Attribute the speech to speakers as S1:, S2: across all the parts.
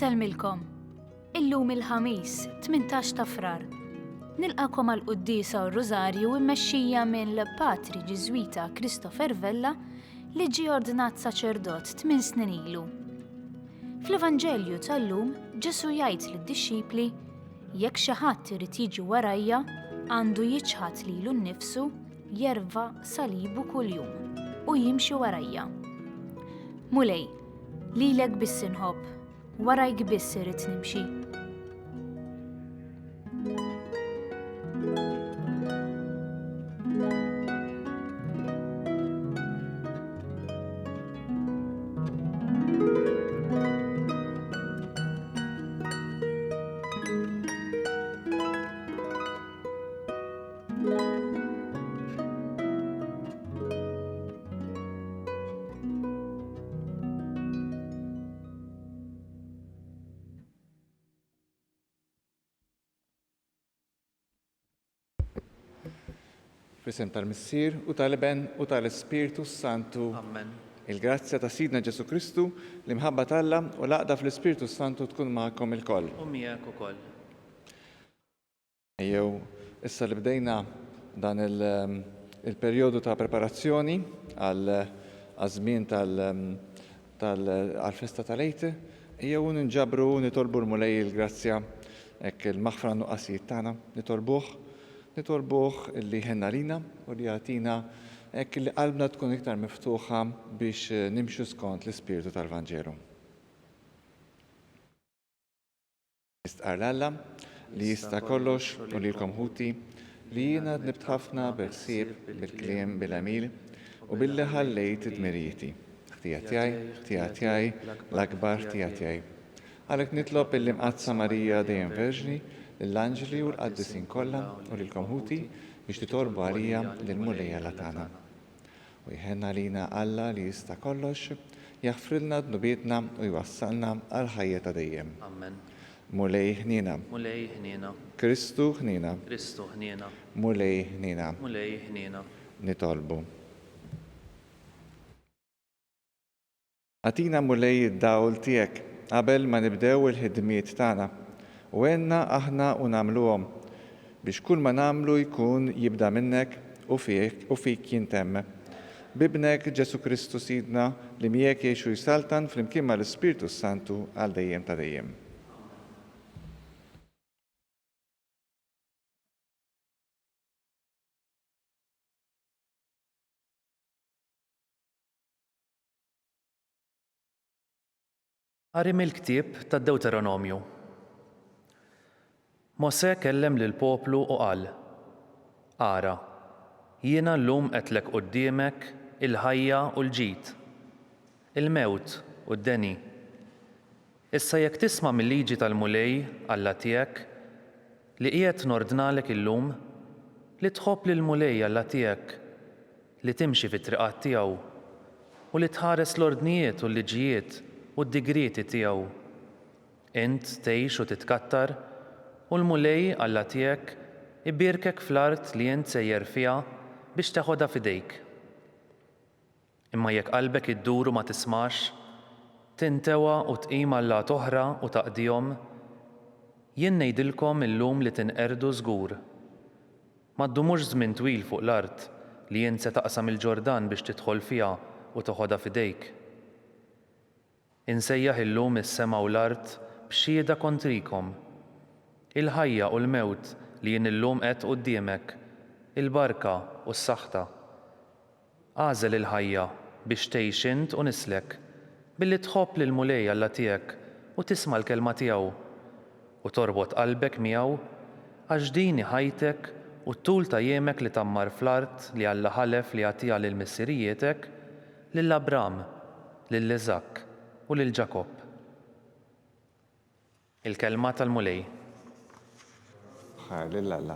S1: Inselmilkom. Illum il-ħamis, 18 ta' frar. Nilqakom għal-Quddisa u r-Rożarju immexxija minn l-Patri Ġiżwita Christopher Vella li ġie ordinat saċerdot 8 snin ilu. Fl-Evanġelju tal-lum Ġesu jgħid lid-dixxipli jekk xi ħadd irid jiġi warajja għandu jiċħad lilu nnifsu, jerva' salibu kuljum u jimxi warajja. Mulej, lilek biss inħobb, warajk biss irid nimxi.
S2: F'isem tal-Missier u tal-Iben u tal-Ispiritu Santu.
S3: Amen.
S2: Il-grazzja ta' Sidna Ġesu Kristu li mħabba Alla u l-għaqda fl-Ispiritu Santu tkun magħkom ilkoll.
S3: U miegħek ukoll.
S2: Ejjew issa li bdejna dan il-perjodu ta' preparazzjoni għal-żmien tal-festa tal-Ejt, ejjew ninġabru nitolbu l-mulej il-grazzja hekk il-maħfra nuqqasijiet tagħna nitolbuh illi ħenna lina u li jagħtina hekk li qalbna tkun iktar miftuħa biex nimxu skont l-ispirtu tal-Vanġelu. Nistqar l-Alla li jista' kollox u lilkom ħuti li jiena dnibt ħafna bil-ħsieb, bil-kliem, bil-għamil u billi ħallejt id-dmirijieti. Ħtija tiegħi, l-akbar ħtija tiegħi. Għalhekk nitlob il-Imqazza Marija dejjem Verġni l-Anġli u l-Qaddisin kollha u lilkom ħuti biex titolbu għalija lill-mulejja tagħna. U jħenna lina Alla li jista' kollox, jaħfrilna dnubietna u jwassalna għal ħajja ta' dejjem.
S3: Amen.
S2: Mulej ħnina.
S3: Mulej ħnina.
S2: Kristu ħnina.
S3: Kristu ħnina.
S2: Mulej ħnina.
S3: Mulej ħnina.
S2: Nitolbu. Atina mulej id-dawl tiegħek qabel ma nibdew il-ħidmiet tagħna. U għenna aħna u namluhom biex kull ma namlu jkun jibda minnek u fik jintemm. Bibnek Ġesu Kristu Sidna li miegħek jgħixu jsaltan flimkien mal-Ispiritu Santu għal dejjem ta' dejjem.
S3: Qari mill-ktieb tad-Deuteronomju. Mosè kellem lill-poplu u qal: Ara, jiena llum qedlek quddiemek il-ħajja u l-ġid, il-mewt u d-deni. Issa jekk tisma' mill-liġi tal-mulej Alla tiegħek li qiegħed nordnalek illum li tħobb lill-mulej Alla tiegħek li timxi fit-triqat tiegħu u li tħares l-ordnijiet u l-liġijiet u d-digrieti tiegħu. Int tgħix u titkattar u l-mulej Alla tiegħek ibirkek fl-art li int sejjer fiha biex taħodha f'idejk. Imma jekk qalbek iddur u ma tismax, tintewa u tqim Alla toħra u taqdihom, jien ngħidilkom illum li tinqerdu żgur. Ma ddumux żmien twil fuq l-art li int se taqsam il-Ġordan biex tidħol fiha u toħodha f'idejk. Insejjaħ illum is-sema u l-art b'xhieda kontrikom. Il-ħajja u l-mewt li jien illum qed quddiemek, il-barka u s-saħħta. Għażel il-ħajja biex tgħix int u nislek billi tħobb lill-mulej Alla tiegħek u tisma' l-kelma tiegħu u torbot qalbek miegħu għax din ħajtek u t-tul ta' jemek li tammar fl-art li Alla ħalef li jagħtiha lil missierietek lil Abram, lil Iżakk u lil Ġakob. Il-kelma tal-mulej.
S2: Lilla.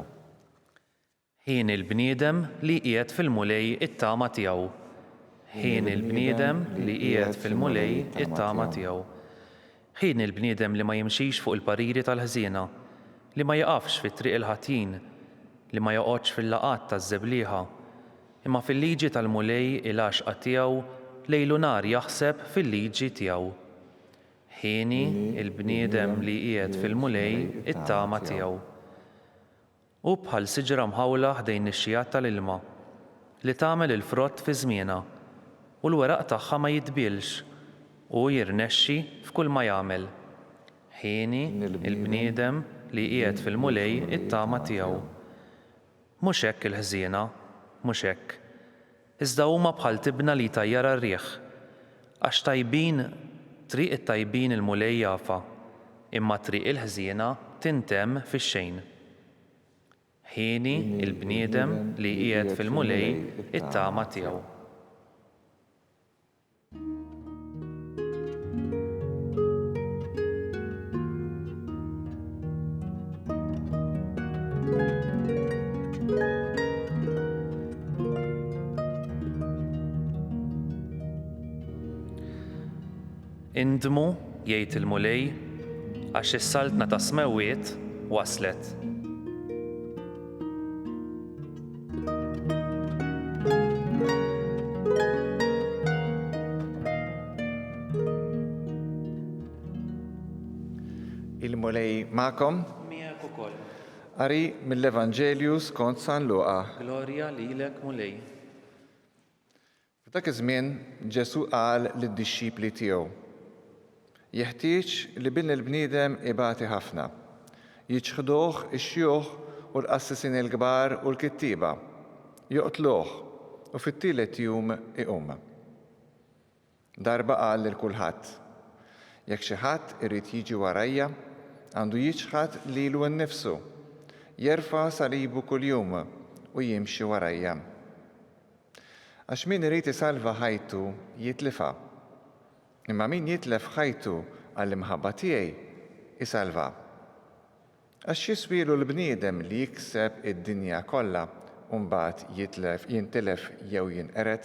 S3: Ħin il-bniedem li qiegħed fil-mulej it-tama tiegħu. Ħin il-bniedem li qiegħed fil-mulej it-tama tiegħu. Ħin il-bniedem li ma jimxix fuq il-pariri tal-ħżiena, li ma jaqafx fit-triq il-ħatjin, li ma joqgħodx fil-laqat taż-żeblieħa, imma fil-liġi tal-mulej il-għaxqa tiegħu lejlu nar jaħseb fil-liġi tiegħu. ħieni il-bniedem li qiegħed fil-mulej it-tama tiegħu. U bħal siġra mħawla ħdejn ix-xijat tal-ilma li tagħmel il-frott fi żmienha u l-weraq tagħha ma jitbielx u jirnexxi f'kull ma jagħmel. Ħieni il-bniedem li qiegħed fil-mulej it-tama tiegħu. Mhux hekk il-ħżiena, mhux hekk. Iżda huma bħal tibna li tajjara r-riħ, għax tajbin triq it-tajbin il-mulej jafa, imma triq il-ħżiena tintemm fix-xejn. Ħieni il-bniedem li qiegħed fil-mulej it-tama tiegħu. Indmu, jgħid il-mulej, għax is-saltna ta' smewiet waslet.
S2: Il-mulej ma'kom,
S3: Miegħek ukoll.
S2: qari mill-Evanġelju skont San Luqa.
S3: Glorja lilek mulej.
S2: F'dak iż-żmien Ġesu qal lid-dixxipli tiegħu: jeħtieġ li bin il-bniedem ibati ħafna, jiġħduh ix-xjuħ u l-qassisin il-kbar u l-kittieba, joqtluh u fit-tielet jum iqum. Darba qal lil kulħadd: jekk xi ħadd irid jiġi warajja, għandu jiġħad lilu nnifsu, jerfa' salibu kuljum u jimxi warajja. Għax min irid isalva ħajtu jitlifha, imma min jitlef ħajtu għall-imħabba tiegħi isalva. Għax jiswielu l-bniedem li jikseb id-dinja kollha u mbagħad jintilef jew jinqered?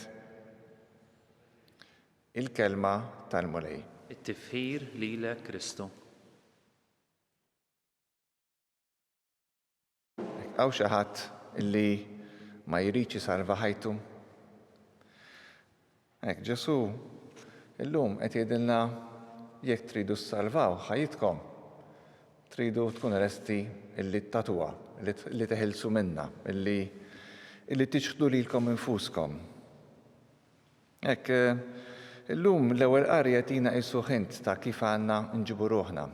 S2: Il-kelma tal-mulej.
S3: It-tifħir lilek Kristu.
S2: Hawn xi ħadd illi ma jridx isalva ħajtu? Hekk Ġesu illum qed jgħidilna jekk tridu ssalvaw ħajjitkom, tridu tkun lesti illi tagħtuha, li teħilsu minnha, illi tiġħdu lilkom infuskom. Hekk illum l-ewwel qari jagħtina qisu ħint ta' kif għandna nġibu ruħna.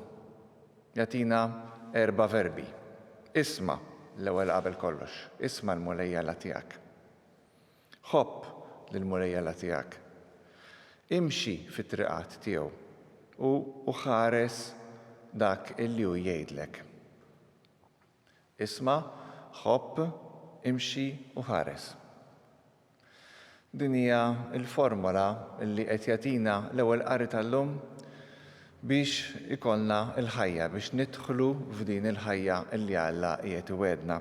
S2: Jagħtina 4 verbi. Isma' l-ewwel qabel kollox, isma' l-mulejjala tiegħek. Ħobb lill-mulejjala tiegħek. Imxi fit-triqat tiegħu u ħares dak illi hu jgħidlek. Isma', ħobb, imxi u ħares. Din hija l-formola li qed jagħtina l-ewwel qari tal-lum biex ikollna l-ħajja, biex nidħlu f'din il-ħajja li Alla qiegħed iwedna.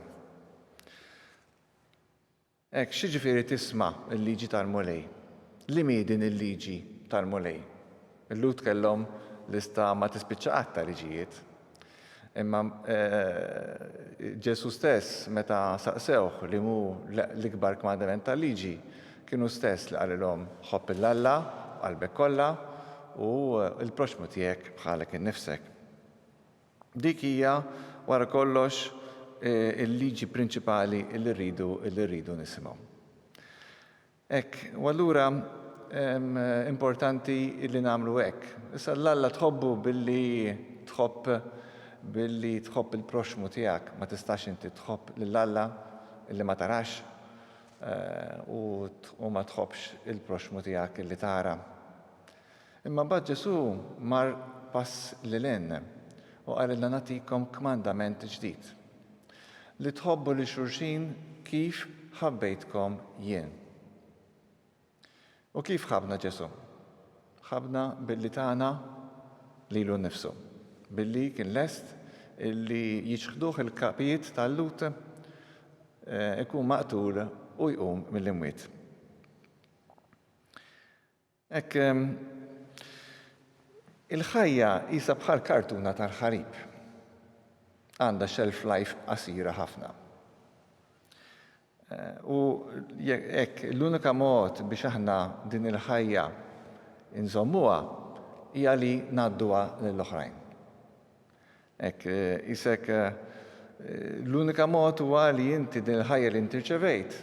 S2: Hekk x'jiġifieri tisma' l-liġi tal-mulej? Li mi din il-liġi tal-mulej? Illut kellhom lista ma tispiċċa qatt ta' liġijiet. Imma Ġesu stess meta saqsewh li hu l-ikbar kmandament tal-liġi kienu stess li qalilhom ħobb il-Alla qalbek kollha u l-proxmu tiegħek bħalek innifsek. Dik hija wara kollox il-liġi prinċipali li rridu nisimgħu. Hekk, u allura importanti li nagħmlu hekk. Issa l-Alla tħobbu billi tħobb il-proxmu tiegħek, ma tistax inti tħobb lill-Alla illi ma tarax u ma tħobbx il-proxmu tiegħek illi tara. Imma mbagħad Ġesu mar pass lil hinn u qalilna nagħtikom kmandament ġdid li tħobbu lil xulxin kif ħabbejtkom jien. U kif ħabna Ġesu? Ħabna billi tagħna lilu nnifsu, billi kien lest illi jiġħduh il-kapijiet tal-lut ikun maqtul u jqum mill-imwiet. Hekk il-ħajja qisha bħal kartuna tal-ħarib. Għandha shelf life qasira ħafna. U hekk l-unika mod biex aħna din il-ħajja inżommuha hija li ngħadduha lill-oħrajn. Isek l-unika mod huwa li inti din il-ħajja li inti rċevejt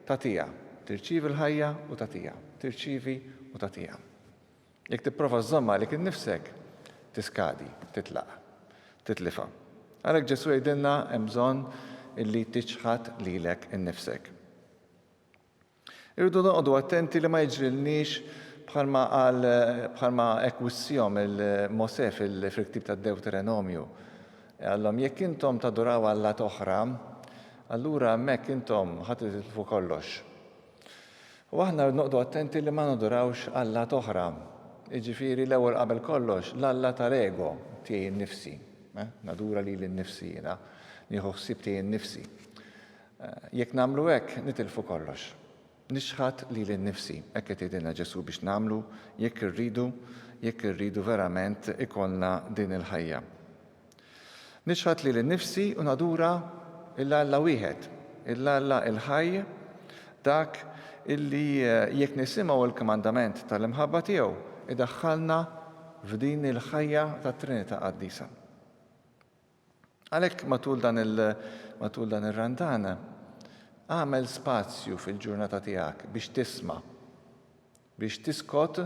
S2: tagħtiha. Tirċievi l-ħajja u tagħtiha. Tirċievi u tagħtiha. Jekk tipprova żomma għalik innifsek, tiskadi, titlaq, titlifa. Għalhekk Ġesu jgħidilna hemm bżonn illi tiċħad lilek innifsek. Irridu noqogħdu attenti li ma jiġrilniex bħalma hekk wissihom il-Mosè fil-ktib tad-Deuteronomju. Għallhom jekk intom taduraw Alla oħra, allura hemmhekk intom ħadd titilfu kollox. U aħna noqogħdu attenti li ma nadurawx Alla oħra. Jiġifieri l-ewwel qabel kollox l-Alla tal-ego tiegħi nnifsi. Nadura li l-nifsi jiena, nieħu ħsieb tiegħi nnifsi. Jekk nagħmlu hekk nitilfu kollox. Nixħat li l-nifsi, hekk qed jgħidilna Ġesu biex nagħmlu jekk irridu verament ikollna din il-ħajja. Nixħat li l-nifsi u nadura il-Alla wieħed, il-Alla il-ħajj, dak illi jekk nisimgħu l-komandament tal-imħabba tiegħu idaħħalna f'din il-ħajja tat-Trinità Qaddisa. Għalhekk matul dan ir-Randan għamel spazju fil-ġurnata tiegħek biex tisma', biex tiskot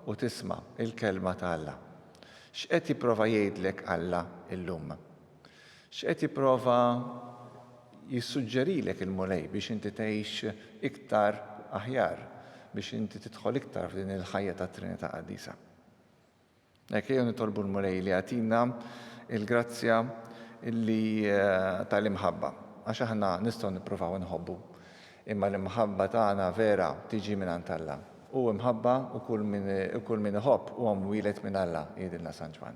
S2: u tisma' il-kelma ta' Alla. X'qed jipprova jgħidlek Alla illum? X'qed jipprova jissuġġerilek il-mulej biex inti tgħix iktar aħjar, biex inti tidħol iktar f'din il-ħajja tat-Trinità Qaddisa. Hekk ejjew nitolbu l-mulej li jagħtina il-grazzja illi tal-imħabba. Għax aħna nistgħu nippruvaw nħobbu. Imma l-imħabba tagħna vera tiġi minn Alla. U imħabba u kull min iħobb huwa mwieled minn Alla, jgħidilna San Ġwan.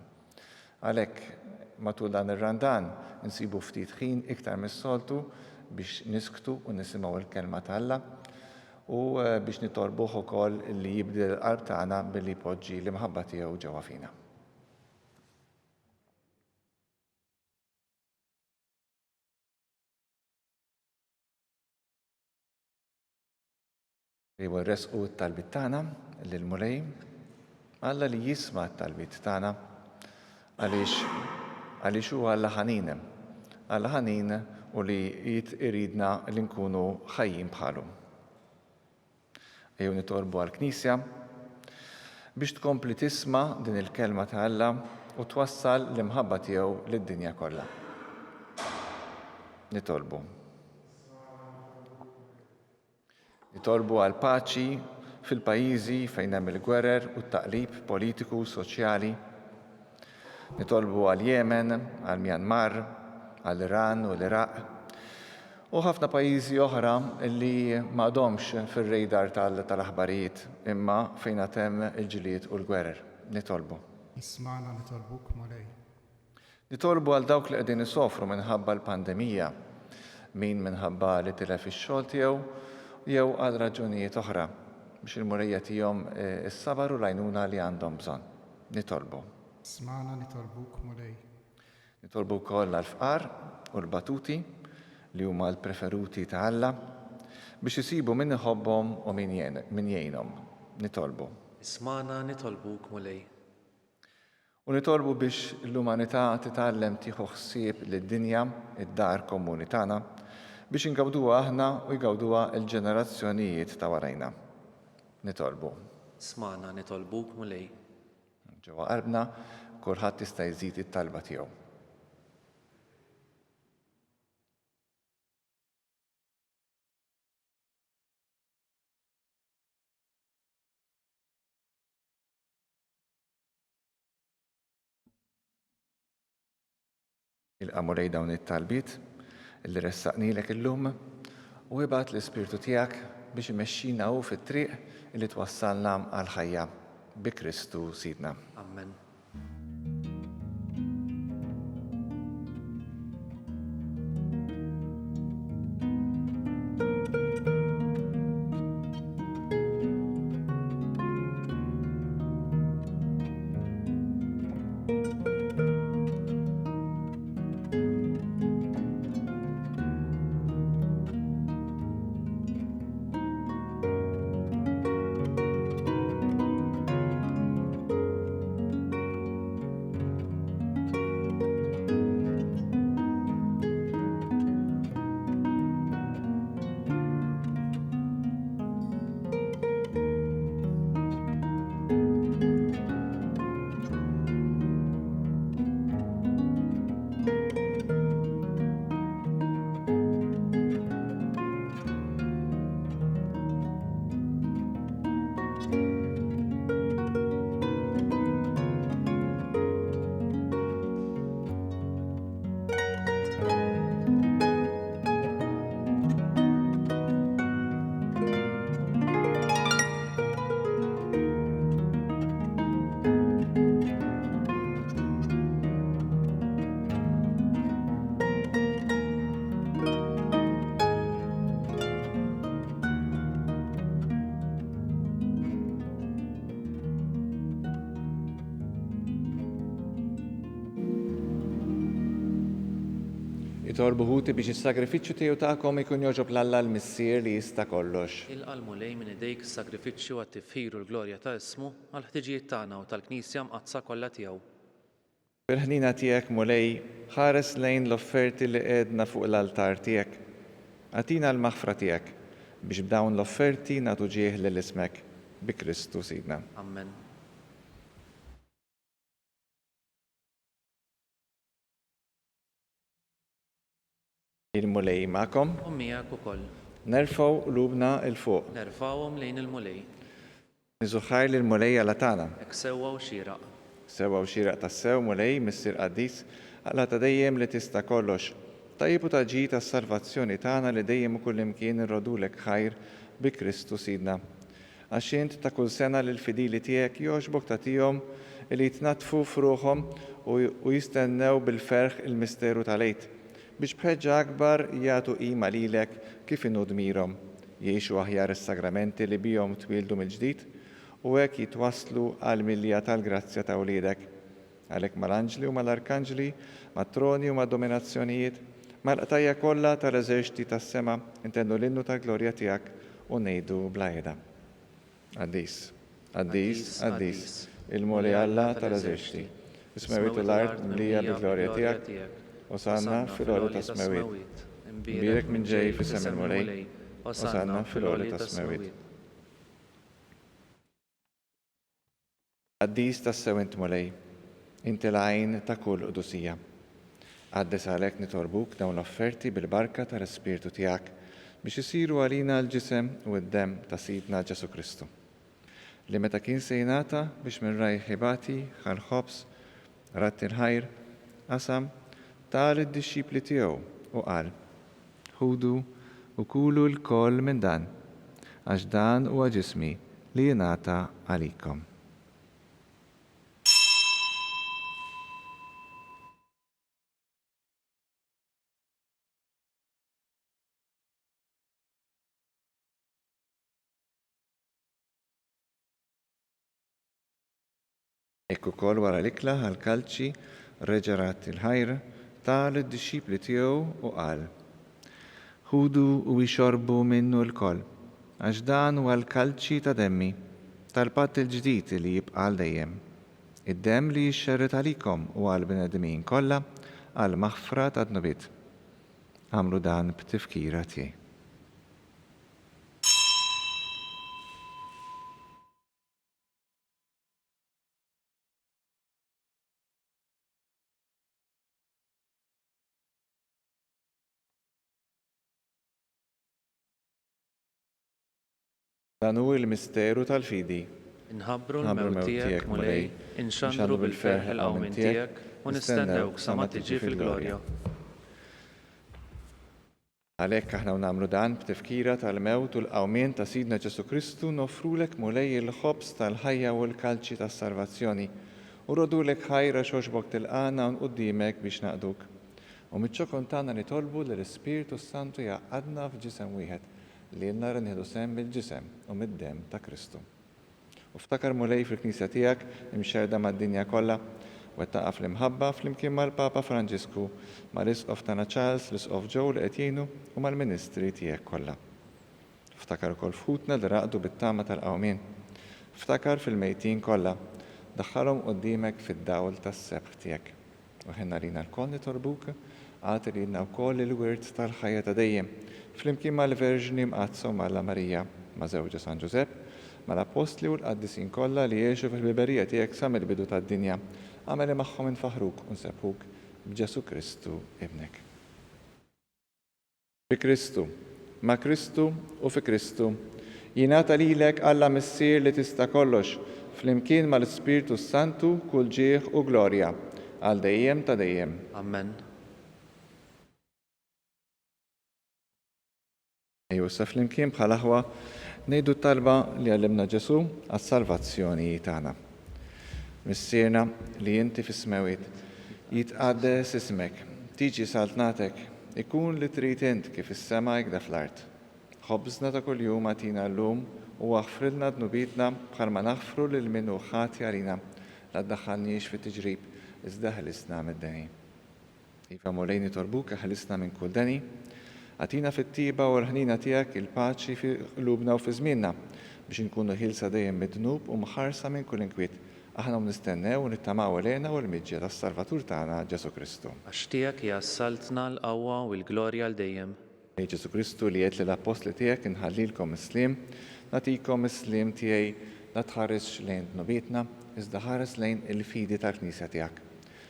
S2: Għalhekk matul dan ir-Randan insibu ftit ħin iktar mis-soltu biex nisktu u nisimgħu l-kelma ta' Alla u biex nitolbuh ukoll li jibdel il-qalb tagħna billi jpoġġi l-imħabba tiegħu ġewwa fina. Ejwa nresqu t-talbit tagħna lill-mulej, Alla li jisma' t-talbit tagħna għaliex huwa Alla ħanin. Alla ħanin u li iridna li nkunu ħajjin bħalu. Ejjew nitolbu għall-Knisja biex tkompli tisma' din il-kelma ta' Alla u twassal l-imħabba tiegħu lid-dinja kollha. Nitolbu għal paċi fil-pajjiżi fejn hemm il-gwerer u t-taqlib politiku u soċjali. Nitolbu għal Yemen, għal Myanmar, għal Iran u l-Iraq u ħafna pajjiżi oħra li m'għadhomx fir-radar tal-aħbarijiet imma fejn għad hemm il-ġilied u l-gwerer. Nitolbu.
S4: Isma'na nitolbuk mulej.
S2: Nitolbu għal dawk li qegħdin isofru minħabba l-pandemija, min minħabba li tilef ix-xogħol tiegħu jew għal raġunijiet oħra biex il-murejja tihom is-sabar u l-għajnuna li għandhom bżonn. Nitolbu.
S4: Isma'na nitolbuk mulej.
S2: Nitolbu wkoll għall-fqar u l-batuti li huma l-preferuti ta' Alla biex isibu min iħobbhom u min jgħinhom. Nitolbu.
S3: Isma'na nitolbuk mulej.
S2: U nitolbu biex l-umanità titgħallem tieħu ħsieb lid-dinja, id-dar komuni tagħna, biex ingawduha aħna u jgawduha l-ġenerazzjonijiet ta' warajna. Nitolbu.
S3: Isma'na nitolbuk mulej.
S2: Ġewwa qalbna kulħadd jista' jżid it-talba tiegħu. Il-qamulej dawn it-talbiet li ressaqnilek illum u ibgħat l-Ispirtu tiegħek biex imexxina hu fit-triq li twassalna għal ħajja bi Kristu Sidna.
S3: Amen.
S2: Jitolbu ħuti biex is-sagrifiċċju tiegħu tagħkom ikun joġob l-Alla l-Missier li jista' kollox.
S3: Il-qalmu lej minn idejk is-sagrifiċċju għat-tifħir u l-glorja ta' ismu għal-ħtiġijiet tagħna u tal-Knisja mqazza kollha tiegħu.
S2: Fil-ħnina tiegħek Mulej, ħares lejn l-offerti li qiegħdna fuq l-altar tiegħek. Għatina l-maħfra tiegħek biex b'dawn l-offerti nagħtu ġieħ lill-ismek bi Kristu Sidna.
S3: Amen.
S2: Il-Mulej magħkom,
S3: U miegħek ukoll.
S2: nerfgħu qlubna il fuq.
S3: Nerfawhom lejn il-mulej.
S2: Niżuħħar lil Mulej għala tagħna.
S3: Hekk sewwa u xieraq.
S2: Sewwa u xieraq tas-sew Mulej Missier Qaddis għala ta' dejjem li tista' kollox. Tajjeb u taġi tas-salvazzjoni tagħna li dejjem u kull imkien irrodulek ħajr bi Kristu Sidna. Għax int ta' kull sena lil fidili tiegħek jogħġbok tagħtihom li jitnatfu f'ruħhom u jistennew bil-ferħ il-misteru tal-għid biex bħeġġa akbar jagħtu qima lilek kif inhu dmirhom, jgħixu aħjar is-sagramenti li bihom twildu mill-ġdid u hekk jitwasslu għal milja tal-grazzja ta' wliedek. Għalhekk mal-anġli u mal-arkanġli, mat-troni u mad-dominazzjonijiet, mal-qtajja kollha tal-eżerċiti tas-sema intennu l-innu tal-glorja tiegħek u ngħidu bla qiegħda. Qaddis, qaddis, qaddis, il-Mulej Alla tal-eżerċiti. Ismewit l-art mlija bil-glorja tiegħek, Osanna fil-għoli ta' smewit. Mbirek minn ġej fis-sem il-Mulej, Osanna fil-għoli ta' smewit. Qaddis tas-sew int Mulej, inti l-għajn ta' kull qudusija. Għaddes għalhekk nitorbuk dawn l-offerti bil-barka tal-Ispirtu tiegħek biex isiru għalina l-ġisem u d-dem ta' Sidna Ġesu Kristu. Li meta kien se jingħata biex minn rajħibati ħal-ħobs ratti l-ħajr qasam tal id-disċipli tiegħu u qal: ħudu u kulu l-koll minn dan, għax dan huwa ġismi li jingħata għalikom. Ekku kol wara l-ikla għal-kalċi reġerat il-ħajr tal id-disċipli tiegħu u qal: ħudu u jxorbu minnu l-koll, għax dan huwa l-kalċi ta' demmi tal-patt il-ġdid li jibqa' għal dejjem. Id-demm li jixxerret għalikom u għal bnedmin kollha għal maħfra ta' dnubiet. Għamlu dan b'tifkira tiegħi. Dan hu l-misteru tal-fidi.
S3: Inħabbru l-mewt tiegħek Mulej, inxandru bil-ferħ il-qawmin tiegħek u nistennewk sa ma tiġi fil-glorja.
S2: Għalhekk aħna nagħmlu dan b'tifkira tal-mewt u l-qawmien ta' Sidna Ġesu Kristu nofrulek Mulej il-ħobs tal-ħajja u l-kalċi tas-salvazzjoni u rodulek ħajra xogħbok tilqana u qudiemek biex naqduk. U miċ-ċokon tagħna nitolbu li l-Ispirtu Santu jgħaqqadna f'ġisem wieħed li jenna nħedu sem bil-ġisem u mid-dem ta' Kristu. U ftakar Mulej fil-Knisja tiegħek imxerda mad-dinja kollha u ttaqa' fl-imħabba flimkien mal-Papa Franġisku, mal-Isqof tagħna Charles, l-Isqof Joe li qed jgħinu u mal-Ministri tiegħek kollha. Ftakar ukoll fħutna li raqdu bit-tama tal-qawmien. Ftakar fil-mejtin kollha, daħħalhom quddiemek fid-dawl tas-sebħ tiegħek. U ħinna lina l-koll nitorbuk għati lilna wkoll il-wirt tal-ħajja ta' dejjem flimkien mal-Verġni mqazza mal-Alla Marija, ma' żewġa San Ġusepp, mal-Apostli u l-Qaddisin kollha li jgħixu fil-biberija tiegħek sa mill-bidu tad-dinja, għameli magħhom infaħruk u nsebħuk b'Ġesu Kristu ibnek. Bi Kristu, ma' Kristu u fi Kristu, jingħata lilek Alla Missier li tista' kollox, flimkien mal-Ispirtu Santu kull ġieħ u glorja, għal dejjem ta' dejjem.
S3: Amen.
S2: Ejju sa flimkien bħala aħwa ngħidu talba li għallimna Ġesu għas-salvazzjoni tagħna. Missierna li inti fis-smewit, jitqaddes ismek, tiġi saltnatek, ikun li trid int kif is-sema jgħda fl-art. Ħobżna ta' kuljum għatina llum u aħfrilna dnubitna bħalma naħfru lil min hu ħati għalina la ddaħħalniex fit-tiġrib iżda ħlisna mid-dejn. Iva Mulej nitolbuk ħalisna minn kull dani, għatina fit-tiba u l-ħnina tiegħek il-paċi fi qlubna u fi żmienna biex inkunu ħilsa dejjem mid-dnub u mħarsa minn kull inkwiet. Aħna nistennew u nittamaw għalena u l-miġġja tas-Salvatur tagħna Ġesu Kristu.
S3: Għax tiegħek jassaltna l-qawwa u l-glorja l dejjem.
S2: Ġesu Kristu li jgħid lill-apostli tiegħek inħallilkom is-slim, nagħtikom is-slim tiegħi la tħares lejn dnubietna, iżda ħares lejn il-fidi tal-Knisja tiegħek.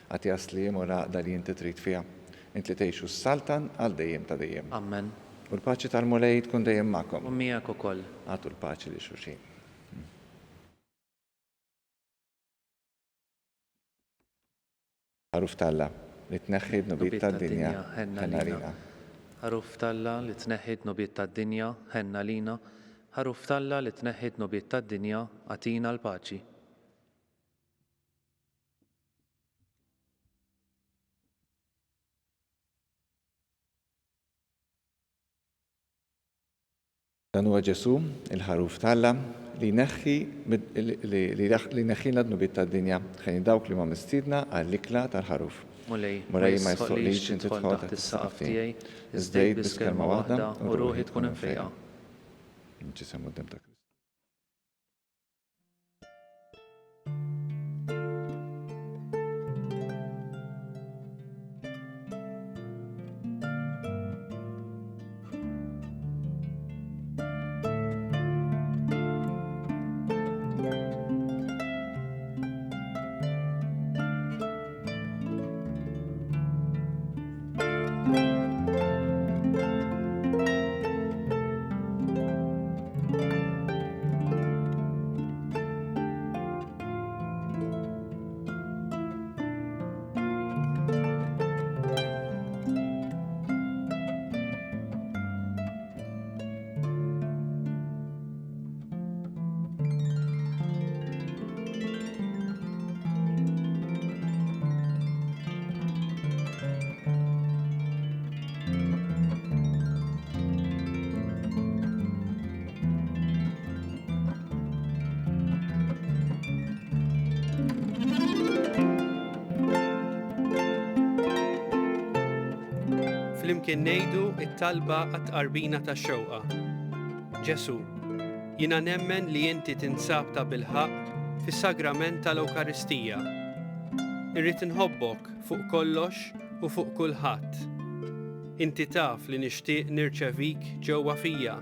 S2: Għati għaslim u laqda li inti trid fiha. Inti tgħixu s-saltan għal dejjem ta' dejjem.
S3: Amen.
S2: U l-paċi tal-Mulej tkun dejjem
S3: U
S2: magħkom.
S3: miegħek ukoll.
S2: Għatu l-paċi li xulxin. Ħaruf talla li tneħħi d-nubiet tad-dinja ħenna lina.
S3: Ħaruf talla li tneħħi d-nubiet tad-dinja ħenna lina. Ħaruf talla li tneħħi d-nubiet tad-dinja għatina l-paċi.
S2: Dan huwa Ġesu, il-ħaruf talla li neħħina d-nubiet tad-dinja ħejn dawk li ma mistiedna għall-ikla tal-ħaruf.
S3: Mulej
S2: Ma jistħoqlix inti tħol taħt is-saqaf tiegħi, iżdejt bis-kelma waħda u ruħi tkun infejqa. Ġisem quddiem ta' Kristu.
S5: Flimkien ngħidu t-talba għat-qarbina tax-xewqa. Ġesu, jiena nemmen li inti tinsab ta' bilħaq fis-sagrament tal-Ewkaristija. Irrid inħobbok fuq kollox u fuq kulħadd. Inti taf li nixtieq nirċevik ġewwa fija.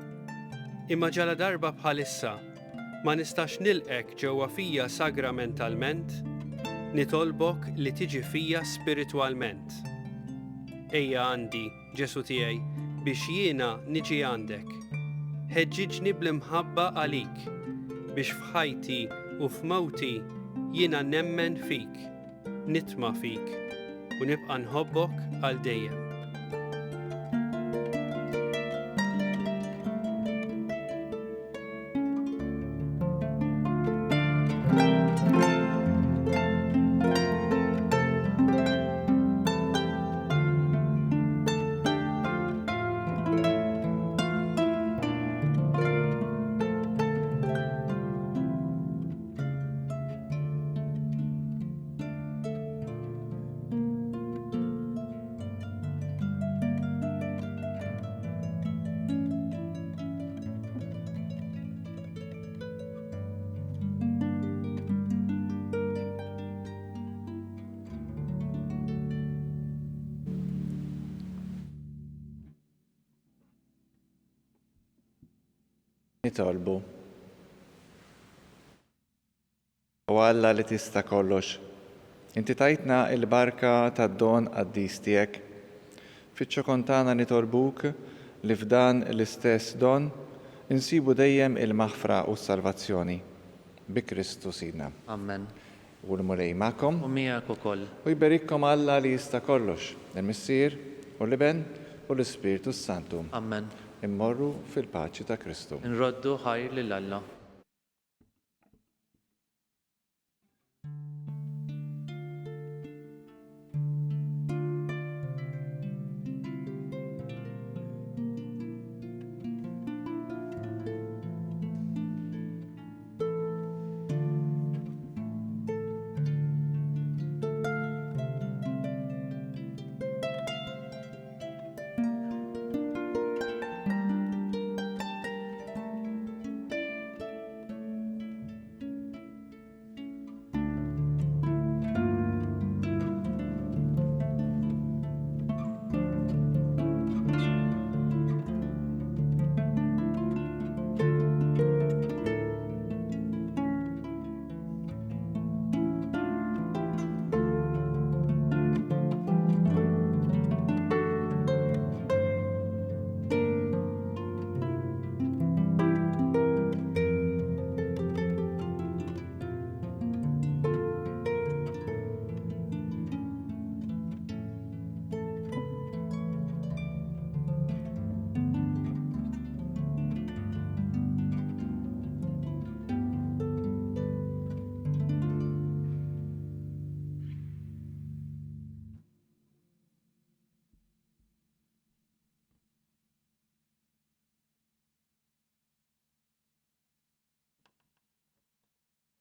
S5: Imma ġala darba bħalissa ma nistax nilqek ġewwa fija sagramentalment, nitolbok li tiġi fija spiritwalment. Ejja għandi, Ġesu tiegħi, biex jiena niġi għandek. Ħeġġiġni bl-imħabba għalik, biex f'ħajti u f'mewti jiena nemmen fik, nitma' fik u nibqa' nħobbok għal dejjem.
S2: Nitolbu. U Alla li tista' kollox, inti tajtna il-barka tad-don qaddis tiegħek. Fiċ-ċokontana nitolbuk li f'dan l-istess don insibu dejjem il-maħfra u s-salvazzjoni. Bi Kristu Sidna.
S3: Amen.
S2: U l-Mulej magħkom.
S3: U miegħek ukoll.
S2: U jberikkom Alla li jista' kollox, il-Missier u l-Iben u l-Ispiritu Santu.
S3: Amen.
S2: Immorru fil-paċi ta' Kristu.
S3: Nroddu ħajr lil Alla.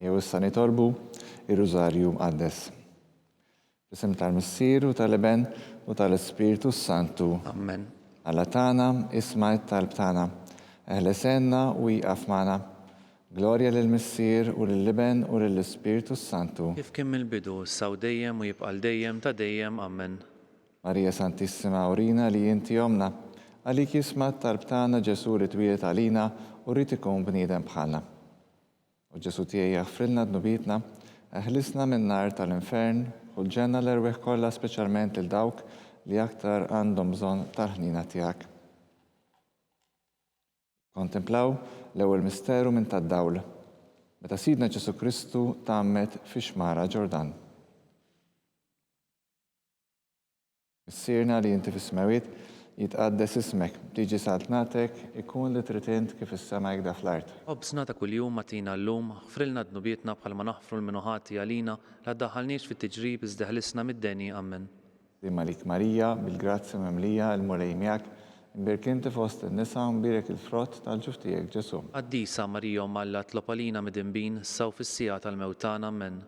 S2: Jew issa nitolbu ir-Rużarju Mqaddes. B'isem tal-Missier u tal-Iben u tal-Ispiritu Santu.
S3: Amen.
S2: Alla tagħna isma' t-talb tagħna. Eħlesenna u jqaf magħna. Glorja lill-Missier u lill-Iben u lill-Ispiritu Santu.
S3: Kif kien mill-bidu, issa u dejjem u jibqa' dejjem ta' dejjem. Amen.
S2: Marija Santissima urina li inti omna. Għalik jisma' t-talb tagħna Ġesu li twilet għalina u rrid ikun bniedem bħalna. U Ġesu tiegħi jaħfrilna dnubietna, eħlisna min-nar tal-infern u ġenna l-erweħ kollha speċjalment lil dawk li aktar għandhom bżonn tal-ħnina tiegħek. Kontemplaw l-ewwel misteru minn tad-dawl, meta Sidna Ġesu Kristu tgħammet fix-xmara Ġordan. Missierna li inti fis-smawiet jitqaddes ismek, tiġi saltnatek, ikun li trid int kif is-sema jgħidha fl-art.
S3: Obsna ta' kuljum matina llum, ħfrilna dnubietna bħalma naħfru l-minuħati għalina la ddaħħalniex fit-tiġrib iżda ħlisna mid-deni. Amen.
S2: Imma lik Marija, bil-grazzi memlija, il-mulej miegħek, imbirk inti fost in-nisa u mbirek il-frott tal-ġuf tiegħek Ġesu.
S3: Qaddisa Marija Alla tlob għalina mid-inbin, issa u fis-sija tal-mewtana. Amen.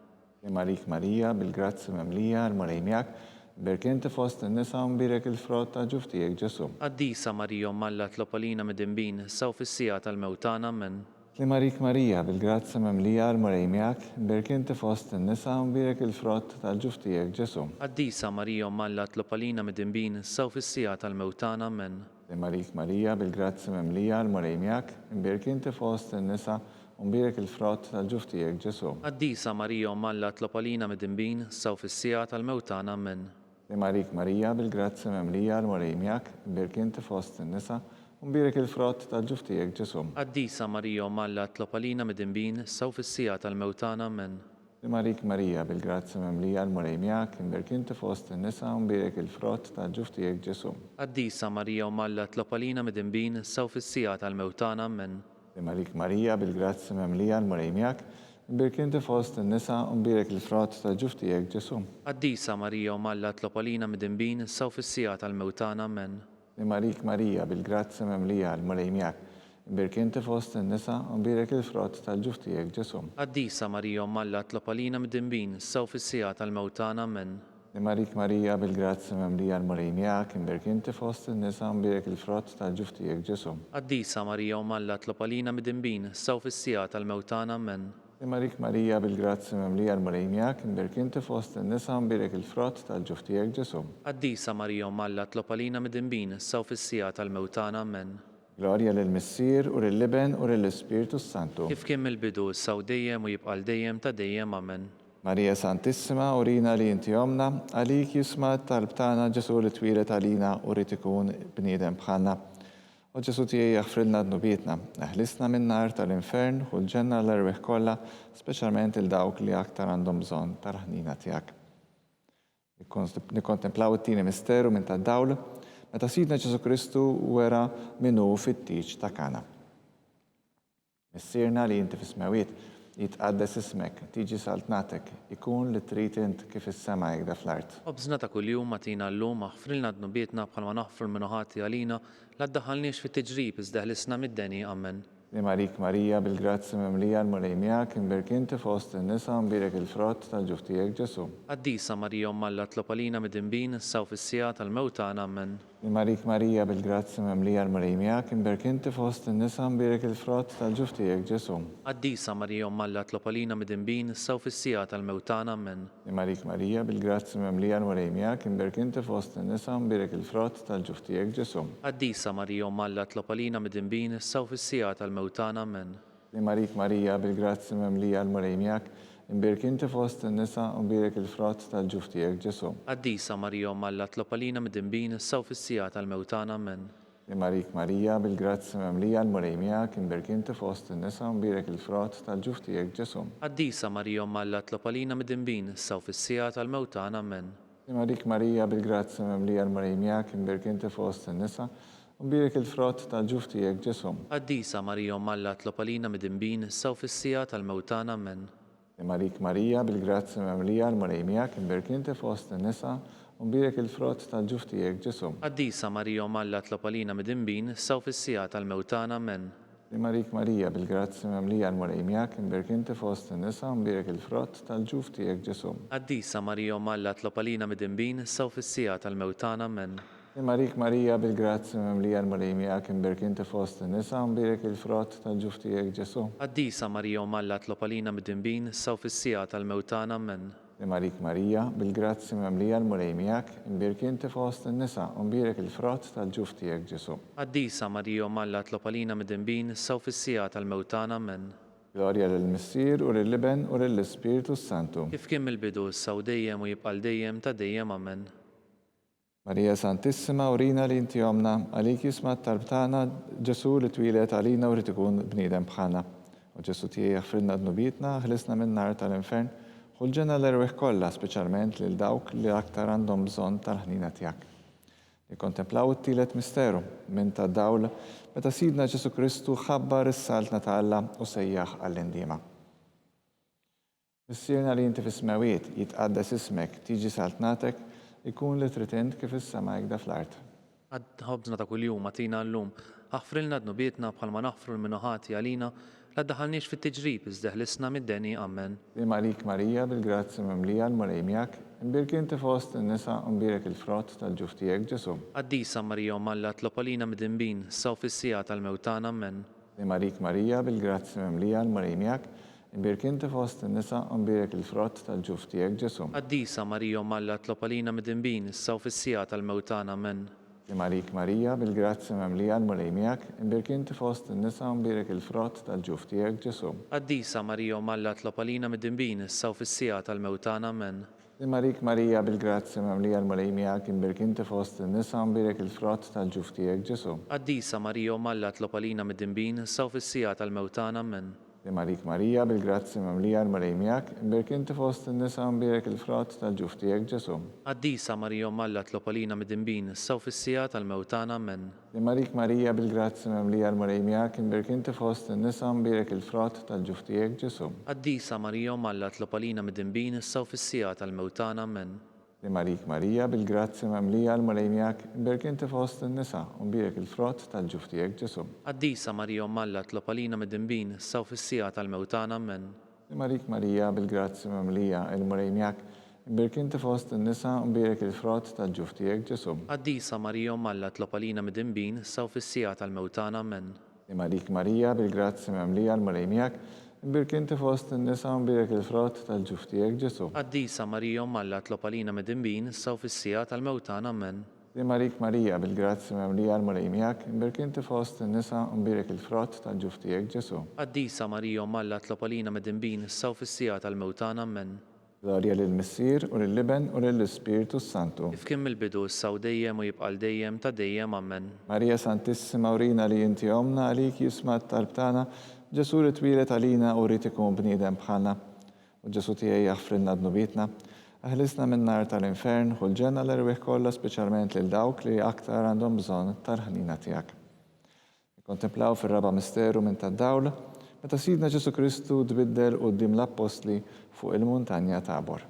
S2: Imma lik Marija, bil-grazzi memlija, il-mulej miegħek, imbirk inti fost in-nisa u mbirek il-frott tal-ġuf tiegħek Ġesu.
S3: Qaddisa Marija Alla tlob għalina mid-inbin, issa u fis-sija tal-mewtana. Amen.
S2: Imma lik Marija, bil-grazzi memlija, il-mulej miegħek, imbirk inti fost in-nisa u mbirek il-frott tal-ġuf tiegħek Ġesu.
S3: Qaddisa Marija Alla tlob għalina mid-inbin, issa u fis-sija tal-mewtana. Amen.
S2: Imma lik Marija, bil-grazzi memlija, il-mulej miegħek, imbirk inti fost in-nisa u mbirek il-frott tal-ġuf tiegħek Ġesu.
S3: Qaddisa Marija Alla tlob għalina mid-inbin, issa u fis-sija tal-mewtana. Amen.
S2: Imma lik Marija, bil-grazzi memlija, il-mulej miegħek, imbirk inti fost in-nisa u mbirek il-frott tal-ġuf tiegħek Ġesu.
S3: Qaddisa Marija Alla tlob għalina mid-inbin, issa u fis-sija tal-mewtana. Amen.
S2: Imma lik Marija, bil-grazzi memlija, il-mulej miegħek, imbirk inti fost in-nisa u mbirek il-frott tal-ġuf tiegħek Ġesu.
S3: Qaddisa Marija Alla tlob għalina mid-inbin, issa u fis-sija tal-mewtana. Amen.
S2: Imma lik Marija, bil-grazzi memlija, il-mulej miegħek, imbirk inti fost in-nisa u mbirek il-frott tal-ġuf tiegħek Ġesu.
S3: Qaddisa Marija Alla tlob għalina mid-inbin, issa u fis-sija tal-mewtana. Amen.
S2: Imma lik Marija, bil-grazzi memlija, il-mulej miegħek, imbirk inti fost in-nisa u mbirek il-frott tal-ġuf tiegħek Ġesu.
S3: Qaddisa Marija Alla tlob għalina mid-inbin, issa u fis-sija tal-mewtana. Amen.
S2: Imma lik Marija, bil-grazzi memlija, il-mulej miegħek, imbirk inti fost in-nisa u mbirek il-frott tal-ġuf tiegħek Ġesu.
S3: Qaddisa Marija Alla tlob għalina mid-inbin, issa u fis-sija tal-mewtana. Amen.
S2: Imma lik Marija, bil-grazzi memlija, il-mulej miegħek, imbirk inti fost in-nisa u mbirek il-frott tal-ġuf tiegħek Ġesu.
S3: Qaddisa Marija Alla tlob għalina mid-inbin, issa u fis-sija tal-mewtana. Amen.
S2: Glorja lill-Missier u lill-Iben u lill-Ispiritu Santu.
S3: Kif kien mill-bidu, issa u dejjem u jibqa' dejjem ta' dejjem. Amen.
S2: Marija Santissima urina li inti omna, għalik jisma' t-talb tagħna Ġesu li twilet għalina u rrid ikun bniedem bħalna. U Ġesu tiegħi jaħfrilna dnubietna, eħlisna min-nar tal-infern u l-ġenna l-erweħ kollha, speċjalment il dawk li aktar għandhom bżonn tal-ħnina tiegħek. Nikkontemplaw it-tieni misteru minn tad-dawl, meta Sidna Ġesu Kristu wera minnu fit-tiġ ta' Kana. Missierna li inti fis-smawiet, jitqaddes ismek, tiġi saltnatek, ikun li trid int kif is-sema jgħidha fl-art.
S3: Obżna ta' kuljum matina llum, ħfrilna dnubietna bħalma naħfru l-minuħati għalina la ddaħħalniex fit-tiġrib iżda ħlisna mid-deni. Amen.
S2: Imma lik Marija, bil-grazzi memlija, il-mulej miegħek, imbirk inti fost in-nisa u mbirek il-frott tal-ġuf tiegħek Ġesu.
S3: Qaddisa Marija Alla tlob għalina mid-inbin, issa u fis-sija tal-mewtana. Amen.
S2: Imma lik Marija, bil-grazzi memlija, il-mulej miegħek, imbirk inti fost in-nisa u mbirek il-frott tal-ġuf tiegħek Ġesu.
S3: Qaddisa Marija Alla tlob għalina mid-inbin, issa u fis-sija tal-mewtana. Amen.
S2: Imma lik Marija, bil-grazzi memlija, il-mulej miegħek, imbirk inti fost in-nisa u mbirek il-frott tal-ġuf tiegħek Ġesu.
S3: Qaddisa Marija Alla tlob għalina mid-inbin, issa u fis-sija tal-mewtana. Amen.
S2: Imma lik Marija, bil-grazzi memlija, il-mulej miegħek, imbirk inti fost in-nisa u mbirek il-frott tal-ġuf tiegħek Ġesu.
S3: Qaddisa Marija Alla tlob għalina mid-inbin, issa u fis-sija tal-mewtana. Amen.
S2: Imma lik Marija, bil-grazzi memlija, il-mulej miegħek, imbirk inti fost in-nisa u mbirek il-frott tal-ġuf tiegħek Ġesu.
S3: Qaddisa Marija Alla tlob għalina mid-inbin, issa u fis-sija tal-mewtana. Amen.
S2: Imma lik Marija, bil-grazzi memlija, il-mulej miegħek, imbirk inti fost in-nisa u mbirek il-frott tal-ġuf tiegħek Ġesu.
S3: Qaddisa Marija Alla tlob għalina mid-inbin, issa u fis-sija tal-mewtana. Amen.
S2: Imma lik Marija, bil-grazzi memlija, il-mulej miegħek, imbirk inti fost in-nisa u mbirek il-frott tal-ġuf tiegħek Ġesu.
S3: Qaddisa Marija Alla tlob għalina mid-inbin, issa u fis-sija tal-mewtana. Amen.
S2: Marik Marija, bil-grazzi memlija l-Murejmijak, imbirk inti fost in-nisa, imbirek il-frott tal-ġuf tiegħek Ġesu.
S3: Qaddisa Marija Malla tlopalina mid-dinbin issa u fis-sija tal-mewtana Amen.
S2: Marik Marija, bil-grazzi memlija l-Murejmijak, imbirk inti fost in-nisa, imbirek il-frott tal-ġuf tiegħek Ġesu.
S3: Qaddisa Marija Malla tlopalina mid-dinbin issa u fis-sija tal-mewtana Amen.
S2: Marik Marija, bil-grazzi memlija l-Murejmijak, imbirk inti fost in-nisa, imbirek il-frott tal-ġuf tiegħek Ġesu.
S3: Qaddisa Marija Malla tlopalina mid-dinbin issa u fis-sija tal-mewtana Amen.
S2: Glorja lill-Missier u lill-Liben u lill-Ispiritu Santu.
S3: Kif kien mill-bidu issa u dejjem u jibqa' dejjem ta' dejjem Amen.
S2: Marija Santissima, urina li inti jomna, għalik jisma t-tarbtana Ġesu li twilet għalina u rrid ikun bniedem bħalna. U Ġesu tiegħi jaħfrilna dnubitna, ħlisna minn nar tal-infern, ħulġena l-erweħ kollha, speċjalment lil dawk li aktar għandhom bżonn tal-ħnina tiegħek. Nikkontemplaw it-tielet misteru minn ta' dawl meta Sidna Ġesu Kristu ħabbar is-saltna ta' Alla u sejjaħ għall-indiema. Missierna li inti fis-smawiet jitqaddes ismek, tiġi saltnatek, ikun li trid int kif is-sema jgħda fl-art.
S3: Ħobżna ta' kuljum għatina llum, aħfrilna dnubietna bħalma naħfru l-minuħati għalina la ddaħalniex fit-tiġrib iżda ħlisna mid-deni Amen.
S2: Marik Marija, bil-grazzi memlija l-Murejmijak, imbirk inti fost in-nisa imbirek il-frott tal-ġuf tiegħek Ġesu.
S3: Qaddisa Marija Malla tlopalina mid-dinbin issa u fis-sija tal-mewtana Amen.
S2: Marik Marija, bil-grazzi memlija l-Murejmijak, imbirk inti fost in-nisa imbirek il-frott tal-ġuf tiegħek Ġesu.
S3: Qaddisa Marija Malla tlopalina mid-dinbin issa u fis-sija tal-mewtana Amen.
S2: Marik Marija, bil-grazzi memlija l-Murejmijak, imbirk inti fost in-nisa imbirek il-frott tal-ġuf tiegħek Ġesu.
S3: Qaddisa Marija Malla tlopalina mid-dinbin issa u fis-sija tal-mewtana Amen.
S2: Marik Marija, bil-grazzi memlija l-Murejmijak, imbirk inti fost in-nisa imbirek il-frott tal-ġuf tiegħek Ġesu.
S3: Qaddisa Marija Malla tlopalina mid-dinbin issa u fis-sija tal-mewtana Amen.
S2: Marik Marija, bil-grazzi memlija l-Murejmijak, imbirk inti fost in-nisa imbirek il-frott tal-ġuf tiegħek Ġesu.
S3: Qaddisa Marija Malla tlopalina mid-dinbin issa u fis-sija tal-mewtana Amen.
S2: Marik Marija, bil-grazzi memlija l-Murejmijak, imbirk inti fost in-nisa imbirek il-frott tal-ġuf tiegħek Ġesu.
S3: Qaddisa Marija Malla tlopalina mid-dinbin issa u fis-sija tal-mewtana Amen.
S2: Marik Marija, bil-grazzi memlija l-Murejmijak, imbirk inti fost in-nisa imbirek il-frott tal-ġuf tiegħek Ġesu.
S3: Qaddisa Marija Malla tlopalina mid-dinbin issa u fis-sija tal-mewtana Amen.
S2: Marik Marija, bil-grazzi memlija l-Murejmijak, imbirk inti fost in-nisa imbirek il-frott tal-ġuf tiegħek Ġesu.
S3: Qaddisa Marija Malla tlopalina mid-dinbin issa u fis-sija tal-mewtana Amen.
S2: Marik Marija, bil-grazzi memlija l-Murejmijak, imbirk inti fost in-nisa imbirek il-frott tal-ġuf tiegħek Ġesu.
S3: Qaddisa Marija Malla tlopalina mid-dinbin issa u fis-sija tal-mewtana Amen.
S2: Marik Marija, bil-grazzi memlija l-Murejmijak, imbirk inti fost in-nisa imbirek il-frott tal-ġuf tiegħek Ġesu.
S3: Qaddisa Marija Malla tlopalina mid-dinbin issa u fis-sija tal-mewtana Amen.
S2: Glorja lill-Missier u lill-Liben u lill-Ispiritu Santu.
S3: Kif kien mill-bidu issa u dejjem u jibqa' dejjem ta' dejjem Amen.
S2: Marija Santissima, urina li inti jomna, għalik jisma t-talbtana, Ġesu li twilet għalina u rrid ikun bniedem bħalna. U Ġesu tiegħi jaħfrilna dnubitna, ħlisna minn nar tal-infern, ħulġenna l-erweħ kollha speċjalment lil dawk li aktar għandhom bżonn tal-ħnina tiegħek. Nikkontemplaw fir-raba' misteru minn tad-dawl, meta Sidna Ġesu Kristu tbiddel quddiem l-Apostli fuq il-muntanja Tabor.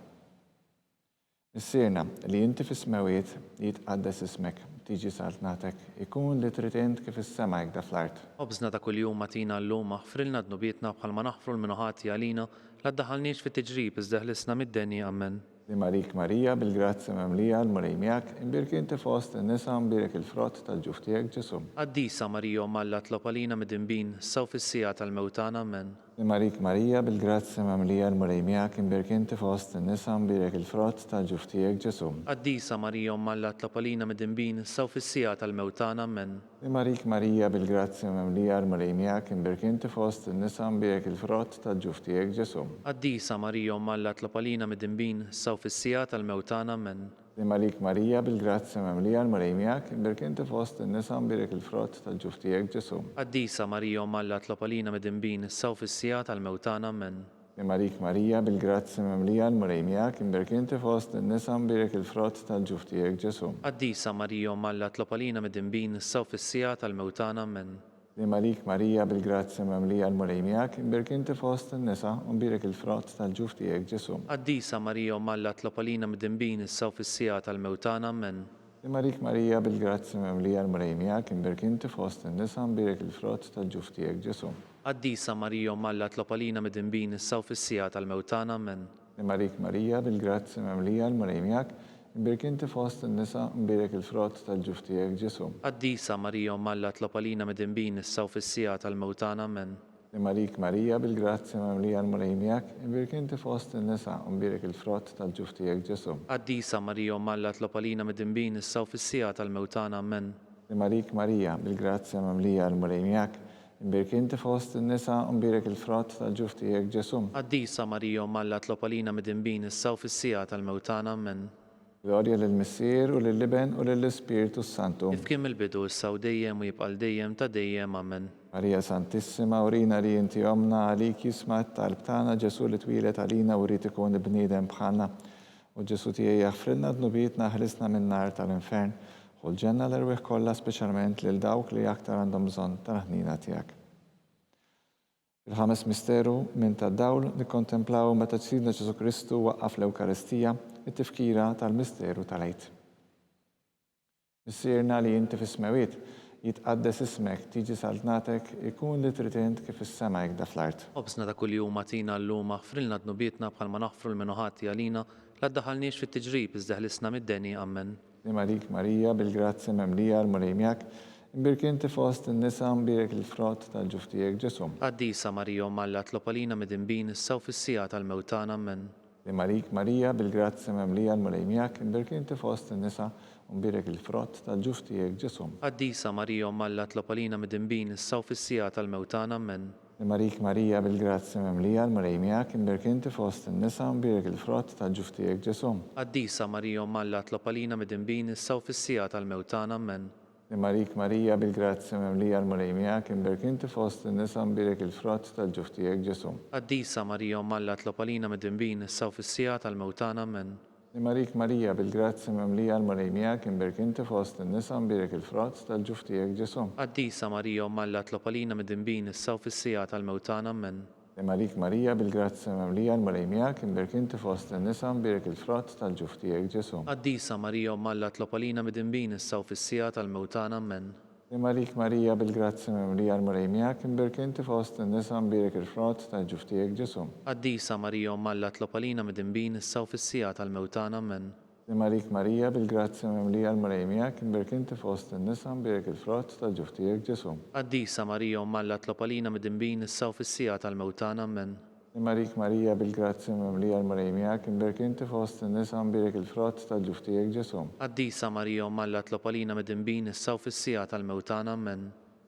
S2: Missierna li inti fis-smawiet jitqaddes ismek, tiġi saltnatek, ikun li trid int kif is-sema jgħda fl-art.
S3: Ħobżna ta' kuljum għatina llum aħfrilna dnubietna bħalma naħfru l-minuħati għalina la ddaħalniex fit-tiġrib iżda ħlisna mid-deni Amen.
S2: Marik Marija, bil-grazzi memlija l-Murejmijak, imbirk inti fost in-nisa imbirek il-frott tal-ġuf tiegħek Ġesu.
S3: Qaddisa Marija Malla tlopalina mid-dinbin issa u fis-sija tal-mewtana Amen.
S2: Marik Marija, bil-grazzi memlija l-Murejmijak, imbirk inti fost in-nisa imbirek il-frott tal-ġuf tiegħek Ġesu.
S3: Qaddisa Marija Malla tlopalina mid-dinbin issa u fis-sija tal-mewtana Amen.
S2: Marik Marija, bil-grazzi memlija l-Murejmijak, imbirk inti fost in-nisa imbirek il-frott tal-ġuf tiegħek Ġesu.
S3: Qaddisa Marija Malla tlopalina mid-dinbin issa u fis-sija tal-mewtana Amen.
S2: Marik Marija, bil-grazzi memlija l-Murejmijak, imbirk inti fost in-nisa imbirek il-frott tal-ġuf tiegħek Ġesu.
S3: Qaddisa Marija Malla tlopalina mid-dinbin issa u fis-sija tal-mewtana Amen.
S2: Marik Marija, bil-grazzi memlija l-Murejmijak, imbirk inti fost in-nisa imbirek il-frott tal-ġuf tiegħek Ġesu.
S3: Qaddisa Marija Malla tlopalina mid-dinbin issa u fis-sija tal-mewtana Amen.
S2: Marik Marija, bil-grazzi memlija l-Murejmijak, imbirk inti fost in-nisa imbirek il-frott tal-ġuf tiegħek Ġesu.
S3: Qaddisa Marija Malla tlopalina mid-dinbin issa u fis-sija tal-mewtana Amen.
S2: Marik Marija bil-grazzi memlija l-mrejmijak, imbirk inti fost in-nisa, mbirek il-frott tal-ġuf tiegħek Ġesu.
S3: Qaddisa Marija Alla tlopalina midinbin issa u fis-sija tal-mewtana Amen.
S2: Marik Marija bil-grazzi memlija l-mrejmijak, imbirk inti fost in-nisa, mbirek il-frott tal-ġuf tiegħek Ġesu.
S3: Qaddisa Marija Alla tlopalina midinbin issa u fis-sija tal-mewtana Amen.
S2: Marik Marija bil-grazzi memlija l-mrejmijak, imbirk inti fost in-nisa, mbirek il-frott tal-ġuf tiegħek Ġesu.
S3: Qaddisa Marija Alla tlopalina midinbin issa u fis-sija tal-mewtana Amen.
S2: Marik Marija bil-grazzi memlija l-mrejmijak, imbirk inti fost in-nisa, mbirek il-frott tal-ġuf tiegħek Ġesu.
S3: Qaddisa Marija Alla tlopalina midinbin issa u fis-sija tal-mewtana Amen.
S2: Glorja lill-Missier u lill-Liben u lill-Ispiritu Santu.
S3: Kif kien il-bidu issa u dejjem u jibqa' dejjem ta' dejjem Amen.
S2: Marija Santissima, urina li inti omna għalik jisma' t-talb tagħna Ġesu li twilet għalina u rrid ikun bniedem bħalna. U Ġesu tiegħi jaħfrilna dnubietna ħlisna min-nar tal-infern. U l-ġenna l-irwieħ kollha speċjalment lil dawk li aktar għandhom bżonn tal-ħnina tiegħek. Il-ħames misteru minn tad-dawl nikkontemplaw meta Sidna Ġesu Kristu waqqaf l-Ewkaristija, it-tifkira tal-misteru tal-Għid. Missierna li inti fis-smawiet, jitqaddes ismek, tiġi saltnatek, ikun li trid int kif is-sema jekk fl-art.
S3: Obsna ta' kuljum għatina llum aħfrilna dnubietna bħalma naħfru l-minuħati għalina la ddaħalniex fit-tiġrib iżda ħlisna mid-deni Amen.
S2: Marik Marija bil-grazzi memlija l-mrejmijak, imbirk inti fost in-nisa, mbirek il-frott tal-ġuf tiegħek Ġesu.
S3: Qaddisa Marija Alla tlopalina midinbin issa u fis-sija tal-mewtana Amen.
S2: Marik Marija bil-grazzi memlija l-mrejmijak, imbirk inti fost in-nisa, mbirek il-frott tal-ġuf tiegħek Ġesu.
S3: Qaddisa Marija Alla tlopalina midinbin issa u fis-sija tal-mewtana Amen.
S2: Marik Marija bil-grazzi memlija l-mrejmijak, imbirk inti fost in-nisa, mbirek il-frott tal-ġuf tiegħek Ġesu.
S3: Qaddisa Marija Alla tlopalina midinbin issa u fis-sija tal-mewtana Amen.
S2: Marik Marija bil-grazzi memlija l-mrejmijak, imbirk inti fost in-nisa, mbirek il-frott tal-ġuf tiegħek Ġesu.
S3: Qaddisa Marija Alla tlopalina midinbin issa u fis-sija tal-mewtana Amen.
S2: Marik Marija bil-grazzi memlija l-mrejmijak, imbirk inti fost in-nisa, mbirek il-frott tal-ġuf tiegħek Ġesu.
S3: Qaddisa Marija Alla tlopalina midinbin issa u fis-sija tal-mewtana Amen.
S2: Marik Marija bil-grazzi memlija l-mrejmijak, imbirk inti fost in-nisa, mbirek il-frott tal-ġuf tiegħek Ġesu.
S3: Qaddisa Marija Alla tlopalina midinbin issa u fis-sija tal-mewtana Amen.
S2: Marik Marija bil-grazzi memlija l-mrejmijak, imbirk inti fost in-nisa, mbirek il-frott tal-ġuf tiegħek Ġesu.
S3: Qaddisa Marija Alla tlopalina midinbin issa u fis-sija tal-mewtana Amen.
S2: Marik Marija bil-grazzi memlija l-mrejmijak, imbirk inti fost in-nisa, mbirek il-frott tal-ġuf tiegħek Ġesu.
S3: Qaddisa Marija Alla tlopalina midinbin issa u fis-sija tal-mewtana Amen.
S2: Marik Marija bil-grazzi memlija l-mrejmijak, imbirk inti fost in-nisa, mbirek il-frott tal-ġuf tiegħek Ġesu.
S3: Qaddisa Marija Alla tlopalina midinbin issa u fis-sija tal-mewtana Amen.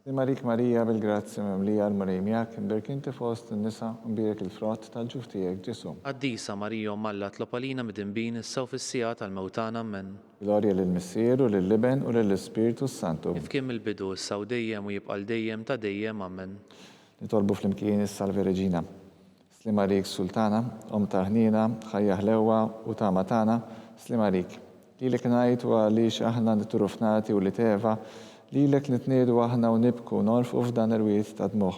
S2: Marik Marija bil-grazzi memlija l-mrejmijak, imbirk inti fost in-nisa, mbirek il-frott tal-ġuf tiegħek Ġesu.
S3: Qaddisa Marija Alla tlopalina midinbin issa u fis-sija tal-mewtana Amen.
S2: Glorja lill-Missier u lill-Liben u lill-Ispiritu Santu.
S3: Kif kien il-bidu issa u dejjem u jibqa' dejjem ta' dejjem Amen.
S2: Nitolbu flimkien is-Salve Reġina. Slima lik Sultana, ta' ħnina, ħajja ħlewwa u tama tagħna, slima lik. Lilek ngħid u għaliex aħna niturufnati u li teva, lilek nitniedu aħna u nibku norfu f'dan il-wiet ta' dmuħ.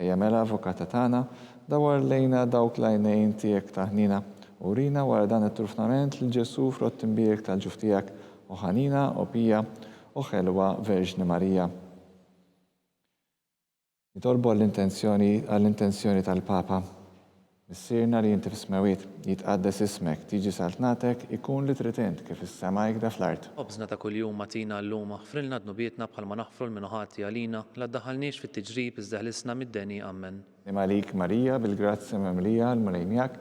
S2: Ejja mela avukata tagħna, dawar lejna dawk l-għajnejn tiegħek ta' ħnina u rina wara dan it-trufnament lil Ġesu frott imbierek tal-ġuf tiegħek u ħanina u pija u ħelwa Verġni Marija. Nitolbu għall-intenzjoni tal-Papa. Missierna li inti fis-smawiet, jitqaddes ismek, tiġi saltnatek, ikun li trid int kif is-sema jekk fl-art.
S3: Obżna ta' kuljum għatina llum aħfrilna dnubietna bħalma naħfru l-minuħati għalina la ddaħalniex fit-tiġrib iżda ħlisna mid-deni Amen.
S2: Malik Marija bil-grazzi memlija l-mrejmijak,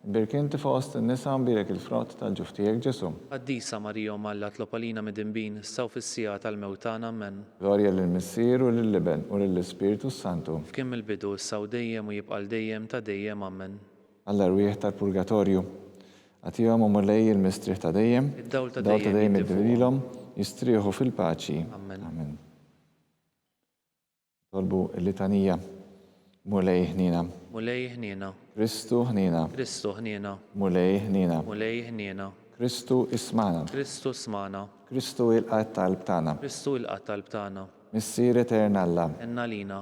S2: imbirk inti fost in-nisa, mbirek il-frott tal-ġuf tiegħek Ġesu.
S3: Qaddisa Marija Alla tlopalina midinbin issa u fis-sija tal-mewtana Amen.
S2: Glorja lill-Missier u lill-Liben u lill-Ispiritu Santu.
S3: Kif kien il-bidu issa u dejjem u jibqa' dejjem ta' dejjem Amen.
S2: Alla-rwieħ tal-Purgatorju. Għatihom u mulej il-mistrieħ ta' dejjem,
S3: id-dawl ta'
S2: dejjem id-drilhom, jistrieħu fil-paċi.
S3: Amen.
S2: Tolbu l-litanija. Mulej ħnina.
S3: Mulej ħnina.
S2: Kristu ħnina.
S3: Kristu ħnina.
S2: Mulej ħnina.
S3: Mulej ħnina.
S2: Kristu ismana.
S3: Kristu smana.
S2: Kristu il-qatt tal-qalb tagħna.
S3: Kristu il-qatt tal-qalb tagħna.
S2: Missier etern Alla.
S3: Enna lina.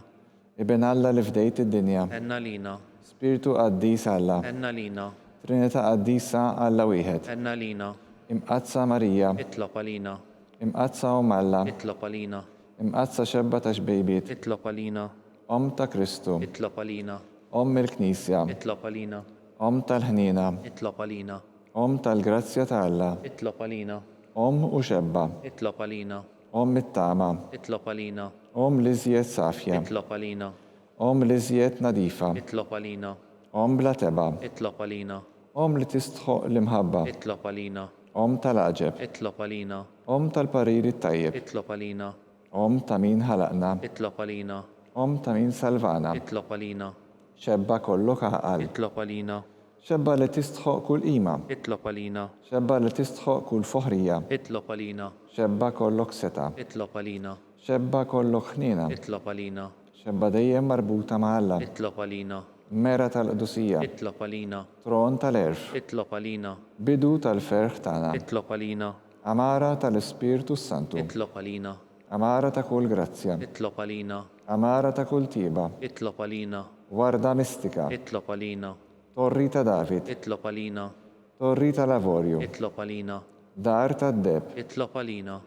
S2: Iben Alla li fdejt id-dinja.
S3: Enna lina.
S2: Spiritu qaddis Alla.
S3: Enna lina.
S2: Trinità qaddisa Alla wieħed.
S3: Enna lina.
S2: Imqazza Marija.
S3: Itlob għalina.
S2: imqazza u malla,
S3: itlob għalina,
S2: imqazza xebba ta' xbejbiet,
S3: itlob għalina,
S2: ta' Kristu,
S3: itlob għalina,
S2: il-Knisja,
S3: itlob għalina,
S2: tal-ħnina,
S3: itlob għalina,
S2: tal-grazzja ta' Alla,
S3: itlob għalina,
S2: u xebba,
S3: itlob għalina,
S2: it-tama,
S3: itlob għalina,
S2: l-iżjed safja,
S3: itlob għalina,
S2: l-iżjed nadifa,
S3: itlob għalina,
S2: bla teba,
S3: itlob għalina,
S2: li tistħoq l-imħabba,
S3: itlob għalina,
S2: tal-aġeb,
S3: itlob għalina,
S2: tal-pariri tajjeb,
S3: itlob għalina,
S2: ta' min ħalaqna,
S3: itlob għalina,
S2: ta' min salvana,
S3: itlob għalina,
S2: xebba kollok aqal,
S3: itlob għalina,
S2: xebba li tistħoq kull qima,
S3: itlob għalina,
S2: xebba li tistħoq kull foħrija,
S3: itlob għalina,
S2: xebba kollok seta,
S3: itlob għalina,
S2: xebba kollok ħnina,
S3: itlob għalina,
S2: xebba dejjem marbuta ma' Alla,
S3: itlob għalina,
S2: mera tal-qdusija,
S3: itlob għalina,
S2: tron tal-erf,
S3: itlob għalina,
S2: bidu tal-ferħ tagħna,
S3: itlob għalina,
S2: amara tal-Ispirtu Santu,
S3: itlob għalina,
S2: amara ta' kull grazzja,
S3: itlob għalina,
S2: amara ta' kull tiba,
S3: itlob għalina,
S2: warda mistika,
S3: itlob għalina,
S2: torri ta' David,
S3: itlob għalina,
S2: torri ta' Lavorju,
S3: itlob għalina,
S2: dar ta' Deb,
S3: itlob għalina,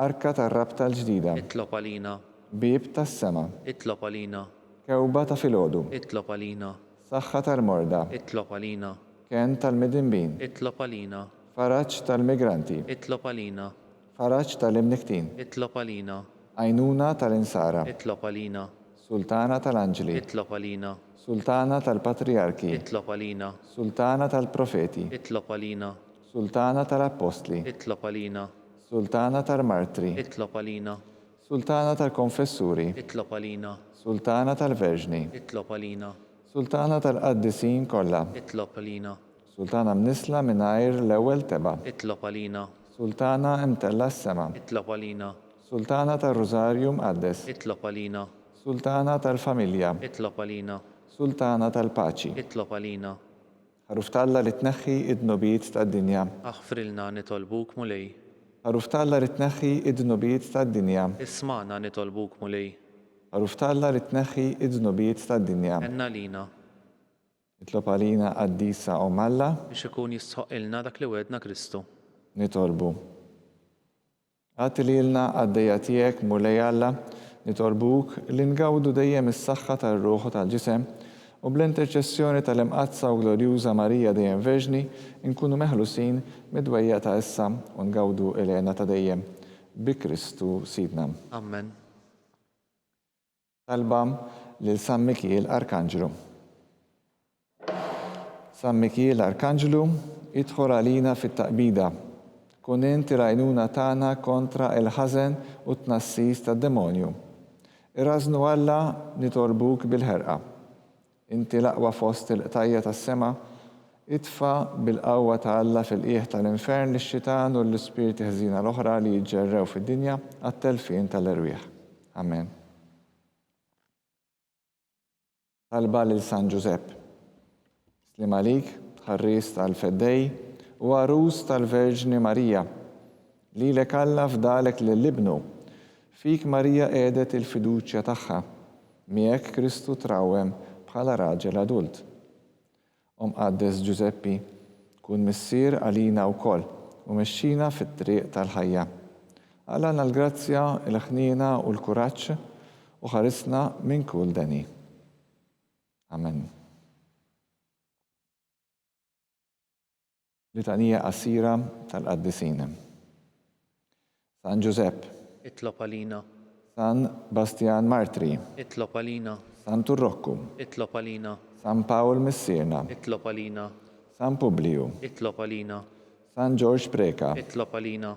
S2: arka ta' rab tal-ġdida,
S3: itlob għalina,
S2: bib tas-sema,
S3: itlob għalina,
S2: kewba ta' filodu,
S3: itlob għalina,
S2: saħħa tal-morda,
S3: itlob għalina,
S2: ken tal-midinbin,
S3: itlob għalina,
S2: faraġġ tal-migranti,
S3: itlob għalina,
S2: faraġġ tal-imniktin,
S3: itlob għalina,
S2: għajnuna tal-insara,
S3: itlob għalina,
S2: sultana tal-anġli,
S3: itlob għalina,
S2: sultana tal-patriarki,
S3: itlob għalina,
S2: sultana tal-profeti,
S3: itlob għalina,
S2: sultana tal-apostli,
S3: itlob għalina,
S2: sultana tal-martri,
S3: itlob għalina,
S2: sultana tal-konfessuri,
S3: itlob għalina,
S2: sultana tal-verġni,
S3: itlob għalina,
S2: sultana tal-qaddisin kollha,
S3: itlob għalina,
S2: sultana mnisla mingħajr l-ewwel teba,
S3: itlob għalina,
S2: sultana imtella s-sema,
S3: itlob għalina,
S2: sultana tal-Rożarju mqaddes,
S3: itlob għalina,
S2: sultana tal-familja,
S3: itlob għalina,
S2: sultana tal-paċi,
S3: itlob għalina,
S2: ħaruf talla li tneħħi id-nubiet tad-dinja,
S3: aħfrilna nitolbuk mulej,
S2: ħaruf talla li tneħħi id-nubiet tad-dinja,
S3: ismana nitolbuk mulej,
S2: ħaruf talla li tneħħi id-nubiet tad-dinja,
S3: enna lina,
S2: itlob għalina qaddisa u malla,
S3: biex ikun jistħoq ilna dak li wedna Kristu.
S2: nitolbu. Għati li l-na għaddeja tijek mulej Alla, nitolbuk li ngawdu dejjem is-saħħa tal-ruħu tal-ġisem u bl-interċessjoni tal-imqazza u glorjuża Marija dejjem Verġni nkunu meħlusin midwejja ta' issa u ngawdu il-għena ta' dejjem bi Kristu Sidna.
S3: Amen.
S2: Talba lil San Mikiel Arkanġelu. San Mikiel Arkanġelu, idħol għalina fit-taqbida. Kun inti rajnuna tagħna kontra il-ħażen u t-tnassis tad-demonju. Irrażnu Alla nitolbuk bil-ħerqa. Inti l-aqwa fost il-qtajja tas-sema, itfa bil-qawwa ta' Alla fil-qiegħ tal-infern lix-xitan u l-ispirti ħżina l-oħra li jiġġerrew fid-dinja għat-telfin tal-irwieħ. Amen. Talba lil San Giuseppe. Slim għalik, ħarris tal-feddej u għarus tal-Verġni Marija, li lek Alla fdalek lill-ibnu, fik Marija qiegħdet il-fiduċja tagħha, miegħek Kristu trawwem bħala raġel adult. Qaddes Giuseppi, kun missier għalina wkoll u mexxina fit-triq tal-ħajja. Għalana l-grazzja, il-ħnina u l-kuraġġ u ħarisna minn kull dani. Amen. Litanija qasira tal-qaddisin. San Giuseppe,
S3: Itlob għalina,
S2: San Bastian Martri,
S3: itlob għalina,
S2: San Turrokku,
S3: itlob għalina,
S2: San Paul Missirna,
S3: itlob għalina,
S2: San Publiu,
S3: itlob għalina,
S2: San George Preka,
S3: itlob għalina,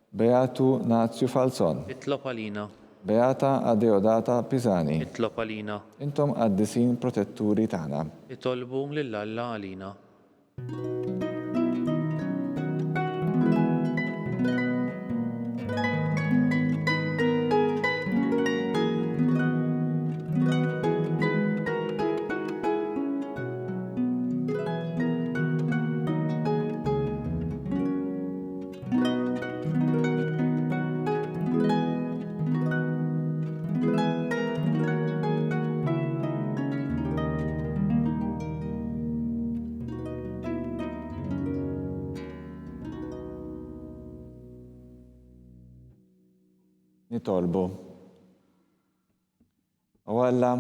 S2: Beatu Nazju Falzon,
S3: itlob għalina,
S2: Beata Adeodata Pisani.
S3: itlob għalina,
S2: Intom qaddisin protetturi tagħna.
S3: itolbu lill-Alla għalina.
S2: Nitolbu. U Alla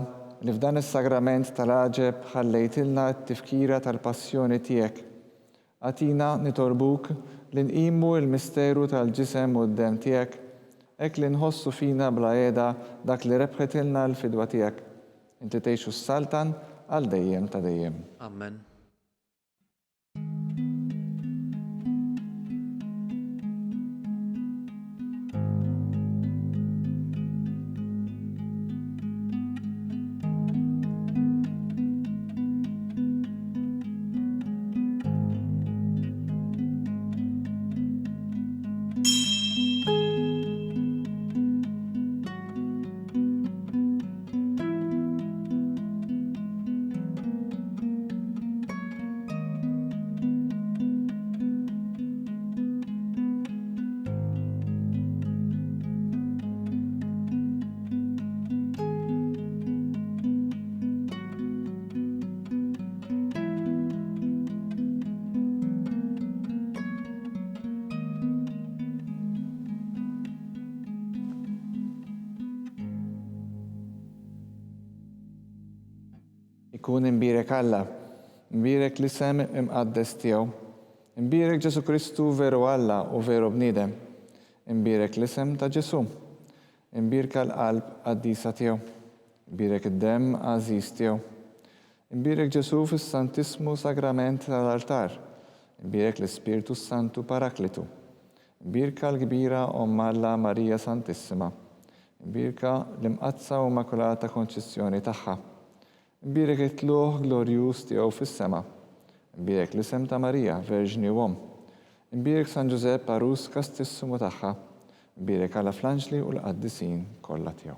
S2: li f'dan is-sagrament tal-għaġeb ħallejtilna t-tifkira tal-passjoni tiegħek. Għatina nitolbuk li nqimu l-misteru tal-ġisem u d-dem tiegħek, hekk li nħossu fina bla qiegħda dak li rebħetilna l-fidwa tiegħek. Inti tgħixu s-saltan għal dejjem ta' dejjem.
S3: Amen.
S2: Ikun imbirek Alla, imbirek l-isem imqaddes tiegħu, imbirek Ġesu Kristu veru Alla u veru bniedem, imbirek l-isem ta' Ġesu, imbirka l-qalb qaddisa tiegħu, imbirek id-dem għażiż tiegħu, imbirek Ġesu fis-Santismu Sagrament tal-altar, imbirek l-Ispiritu Santu Paraklitu, imbirka l-kbira Omm Alla Marija Santissima, imbirka l-imqazza u Immakulata Konċezzjoni tagħha. Imbirek it-tluħ glorjuż tiegħu fis-sema. Imbirek l-isem ta' Marija, Verġni u Omm. Imbirek San Ġusepp Arus Kastissimu tagħha. Imbirek Alla fl-anġli u l-qaddisin kollha tiegħu.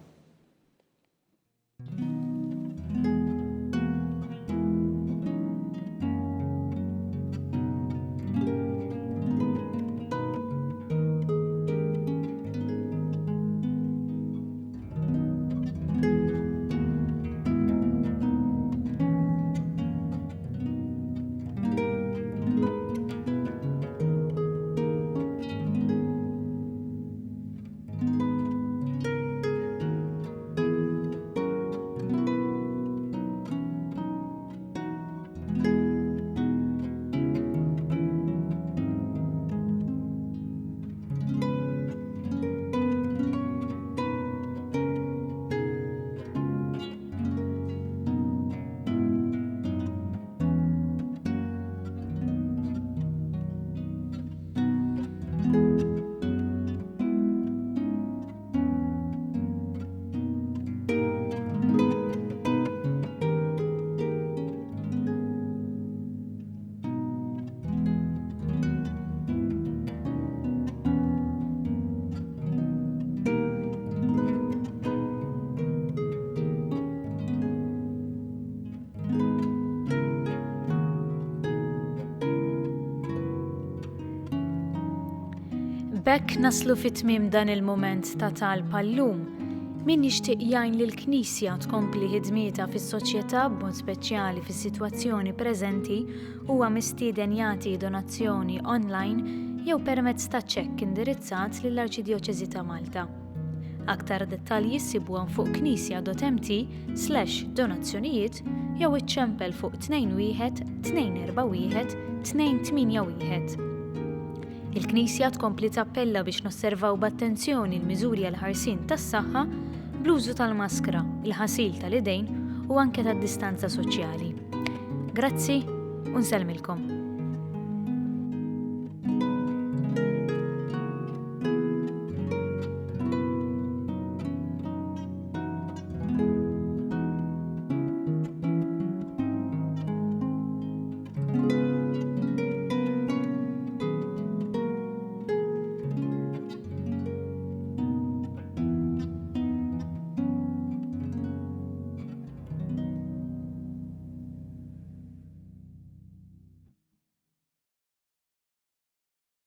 S1: B'hekk naslu fit-tmiem dan il-mument ta' talba llum, min jixtieq jgħin lil knisja tkompli ħidmietha fis-soċjetà b'mod speċjali fis-sitwazzjoni preżenti huwa mistieden jagħti donazzjoni online jew permezz ta' ċekk indirizzat lill-Arċidjoċeżi ta' Malta. Aktar dettalji ssibuhom fuq knisja.mt/donazzjonijiet jew iċċempel fuq 21 241 281. Il-Knisja tkompli tappella biex nosservaw b'attenzjoni l-miżuri għal ħarsien tas-saħħa bl-użu tal-maskra, il-ħasil tal-idejn u anke tad-distanza soċjali. Grazzi u nsellmilkom.